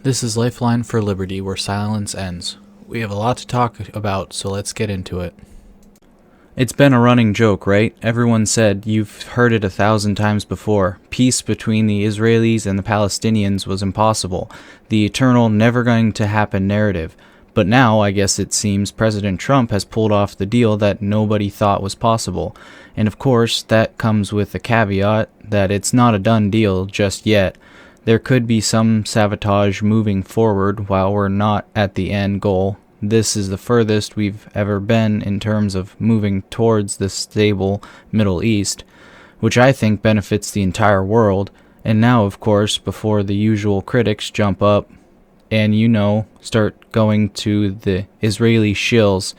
This is Lifeline for Liberty, where silence ends. We have a lot to talk about, so let's get into it. It's been a running joke, right? Everyone said, you've heard it 1,000 times before, peace between the Israelis and the Palestinians was impossible, the eternal never going to happen narrative. But now, I guess it seems, President Trump has pulled off the deal that nobody thought was possible. And of course, that comes with the caveat that it's not a done deal just yet. There could be some sabotage moving forward while we're not at the end goal. This is the furthest we've ever been in terms of moving towards the stable Middle East, which I think benefits the entire world. And now, of course, before the usual critics jump up and, start going to the Israeli shills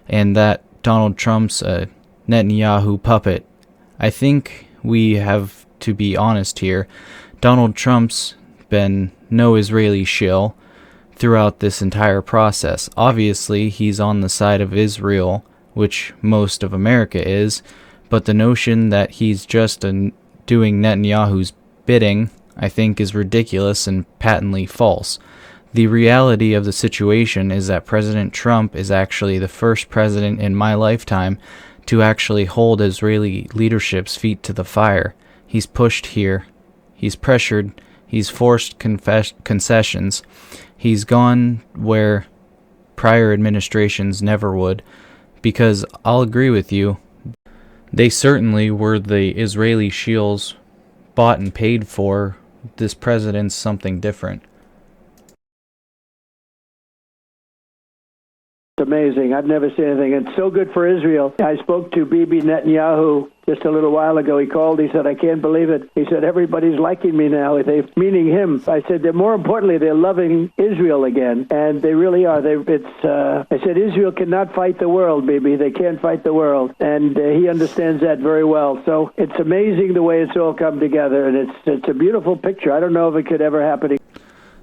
and that Donald Trump's a Netanyahu puppet, I think we have to be honest here. Donald Trump's been no Israeli shill throughout this entire process. Obviously, he's on the side of Israel, which most of America is, but the notion that he's just doing Netanyahu's bidding, I think, is ridiculous and patently false. The reality of the situation is that President Trump is actually the first president in my lifetime to actually hold Israeli leadership's feet to the fire. He's pushed here. He's pressured, he's forced concessions, he's gone where prior administrations never would, because I'll agree with you, they certainly were the Israeli shills bought and paid for. This president's something different. It's amazing. I've never seen anything. It's so good for Israel. I spoke to Bibi Netanyahu just a little while ago. He called. He said, I can't believe it. He said, everybody's liking me now. Meaning him. I said, more importantly, they're loving Israel again. And they really are. I said, Israel cannot fight the world, Bibi. They can't fight the world. And he understands that very well. So it's amazing the way it's all come together. And it's a beautiful picture. I don't know if it could ever happen again.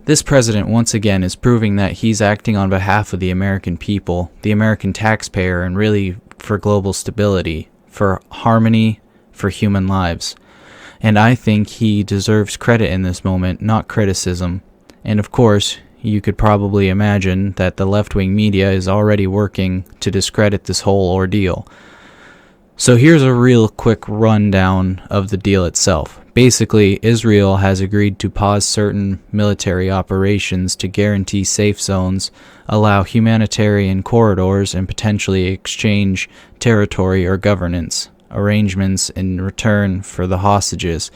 This president, once again, is proving that he's acting on behalf of the American people, the American taxpayer, and really for global stability, for harmony, for human lives. And I think he deserves credit in this moment, not criticism. And of course, you could probably imagine that the left-wing media is already working to discredit this whole ordeal. So here's a real quick rundown of the deal itself. Basically, Israel has agreed to pause certain military operations to guarantee safe zones, allow humanitarian corridors, and potentially exchange territory or governance arrangements in return for the hostages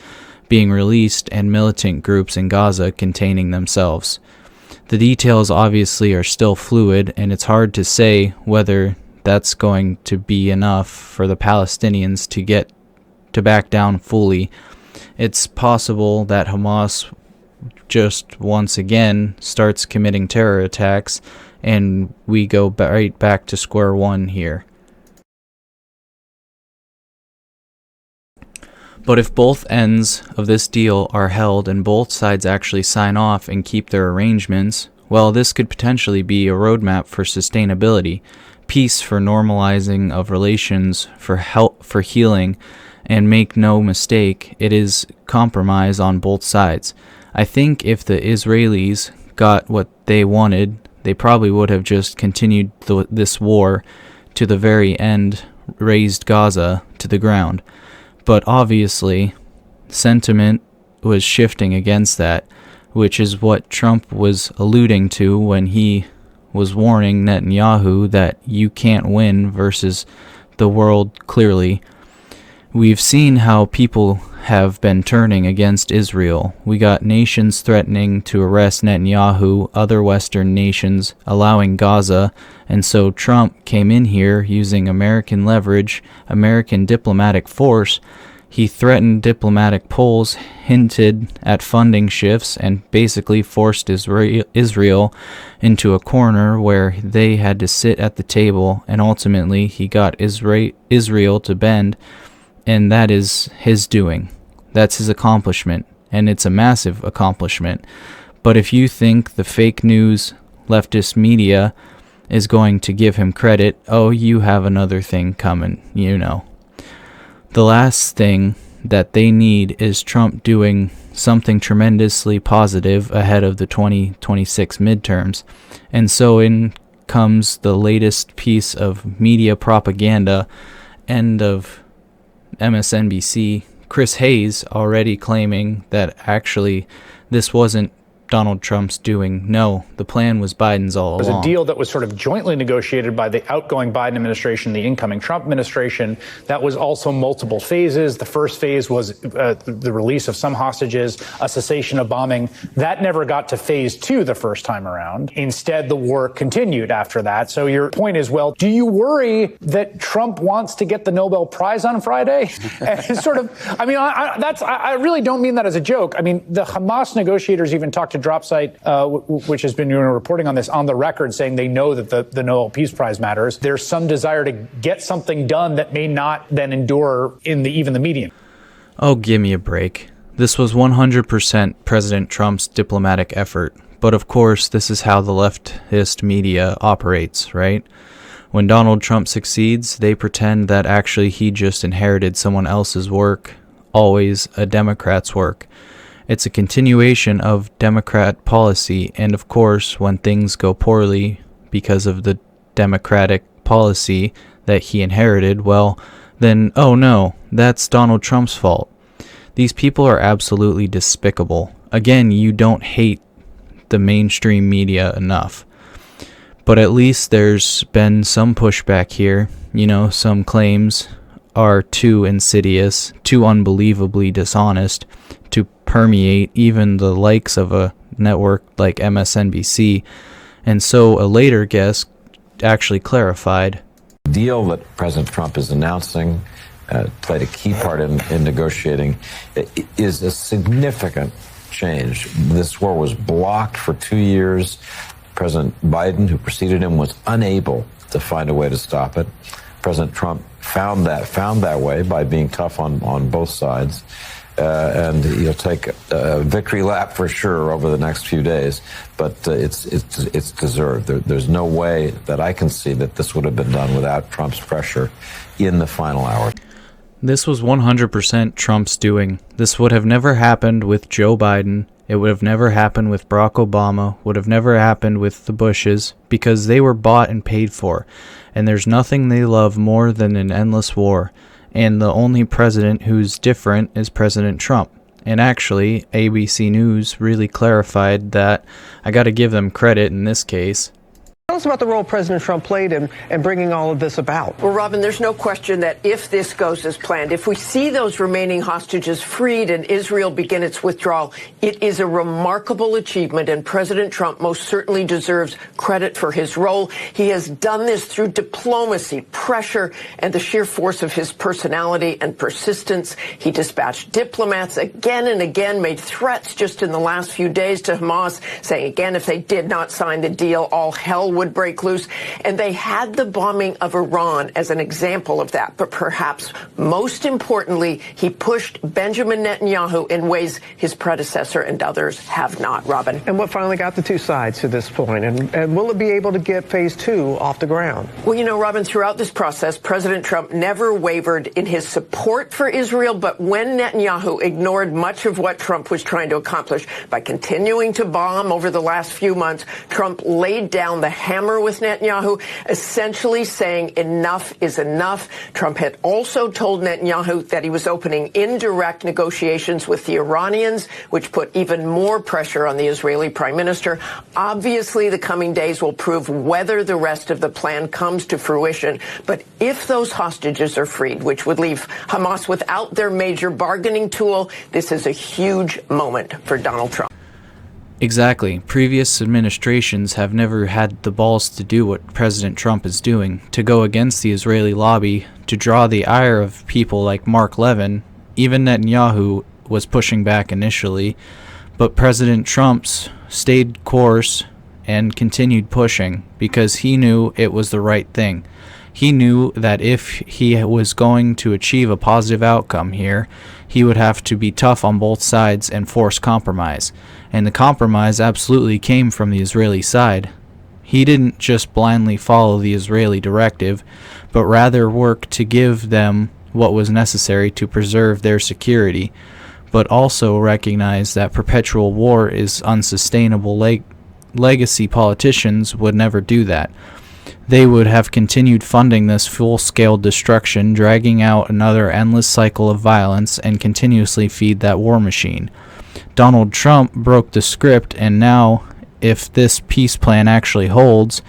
being released and militant groups in Gaza containing themselves. The details obviously are still fluid, and it's hard to say whether that's going to be enough for the Palestinians to back down fully. It's possible that Hamas just once again starts committing terror attacks and we go right back to square one here. But if both ends of this deal are held and both sides actually sign off and keep their arrangements, well, this could potentially be a roadmap for sustainability, peace for normalizing of relations, for help, for healing. And make no mistake, it is compromise on both sides. I think if the Israelis got what they wanted, they probably would have just continued this war to the very end, razed Gaza to the ground. But obviously, sentiment was shifting against that, which is what Trump was alluding to when he was warning Netanyahu that you can't win versus the world clearly. We've seen how people have been turning against Israel. We got nations threatening to arrest Netanyahu, other Western nations allowing Gaza, and so Trump came in here using American leverage, American diplomatic force. He threatened diplomatic pulls, hinted at funding shifts, and basically forced Israel into a corner where they had to sit at the table, and ultimately he got Israel to bend. And that is his doing. That's his accomplishment, and it's a massive accomplishment. But if you think the fake news, leftist media is going to give him credit, oh, you have another thing coming, The last thing that they need is Trump doing something tremendously positive ahead of the 2026 midterms. And so in comes the latest piece of media propaganda, end of MSNBC, Chris Hayes already claiming that actually this wasn't Donald Trump's doing. No, the plan was Biden's all along. It was a deal that was sort of jointly negotiated by the outgoing Biden administration, the incoming Trump administration. That was also multiple phases. The first phase was the release of some hostages, a cessation of bombing. That never got to phase two the first time around. Instead, the war continued after that. So your point is, well, do you worry that Trump wants to get the Nobel Prize on Friday? And it's sort of, I mean, I really don't mean that as a joke. I mean, the Hamas negotiators even talked to DropSite, which has been reporting on this, on the record, saying they know that the Nobel Peace Prize matters. There's some desire to get something done that may not then endure in even the median. Oh, give me a break. This was 100% President Trump's diplomatic effort. But of course, this is how the leftist media operates, right? When Donald Trump succeeds, they pretend that actually he just inherited someone else's work, always a Democrat's work. It's a continuation of Democrat policy, and of course, when things go poorly because of the Democratic policy that he inherited, well, then, oh no, that's Donald Trump's fault. These people are absolutely despicable. Again, you don't hate the mainstream media enough. But at least there's been some pushback here. You know, some claims are too insidious, too unbelievably dishonest to permeate even the likes of a network like MSNBC. And so a later guest actually clarified. The deal that President Trump is announcing played a key part in negotiating is a significant change. This war was blocked for 2 years. President Biden, who preceded him, was unable to find a way to stop it. President Trump found that way by being tough on both sides. And he'll take a victory lap for sure over the next few days, but it's deserved. There's no way that I can see that this would have been done without Trump's pressure in the final hour. This was 100% Trump's doing. This would have never happened with Joe Biden. It would have never happened with Barack Obama, would have never happened with the Bushes, because they were bought and paid for. And there's nothing they love more than an endless war. And the only president who's different is President Trump. And actually, ABC News really clarified that. I got to give them credit in this case. Tell us about the role President Trump played in bringing all of this about. Well, Robin, there's no question that if this goes as planned, if we see those remaining hostages freed and Israel begin its withdrawal, it is a remarkable achievement, and President Trump most certainly deserves credit for his role. He has done this through diplomacy, pressure, and the sheer force of his personality and persistence. He dispatched diplomats again and again, made threats just in the last few days to Hamas, saying again if they did not sign the deal, all hell would break loose. And they had the bombing of Iran as an example of that. But perhaps most importantly, he pushed Benjamin Netanyahu in ways his predecessor and others have not, Robin. And what finally got the two sides to this point? And will it be able to get phase two off the ground? Well, you know, Robin, throughout this process, President Trump never wavered in his support for Israel. But when Netanyahu ignored much of what Trump was trying to accomplish by continuing to bomb over the last few months, Trump laid down the hammer with Netanyahu, essentially saying enough is enough. Trump had also told Netanyahu that he was opening indirect negotiations with the Iranians, which put even more pressure on the Israeli prime minister. Obviously, the coming days will prove whether the rest of the plan comes to fruition. But if those hostages are freed, which would leave Hamas without their major bargaining tool, this is a huge moment for Donald Trump. Exactly. Previous administrations have never had the balls to do what President Trump is doing, to go against the Israeli lobby, to draw the ire of people like Mark Levin. Even Netanyahu was pushing back initially, but President Trump's stayed course and continued pushing because he knew it was the right thing. He knew that if he was going to achieve a positive outcome here, he would have to be tough on both sides and force compromise. And the compromise absolutely came from the Israeli side. He didn't just blindly follow the Israeli directive, but rather work to give them what was necessary to preserve their security, but also recognize that perpetual war is unsustainable. Legacy politicians would never do that. They would have continued funding this full-scale destruction, dragging out another endless cycle of violence, and continuously feed that war machine. Donald Trump broke the script, and now, if this peace plan actually holds,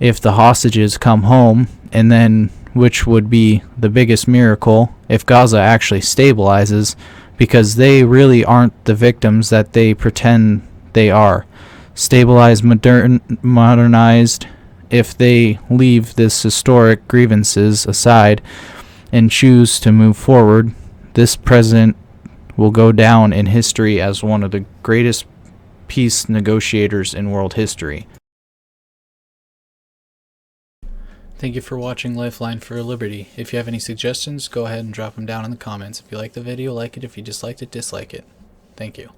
if the hostages come home, and then, which would be the biggest miracle, if Gaza actually stabilizes, because they really aren't the victims that they pretend they are. Stabilized, modernized, if they leave this historic grievances aside and choose to move forward, this president will go down in history as one of the greatest peace negotiators in world history. Thank you for watching Lifeline for Liberty. If you have any suggestions, go ahead and drop them down in the comments. If you like the video, like it. If you disliked it, dislike it. Thank you.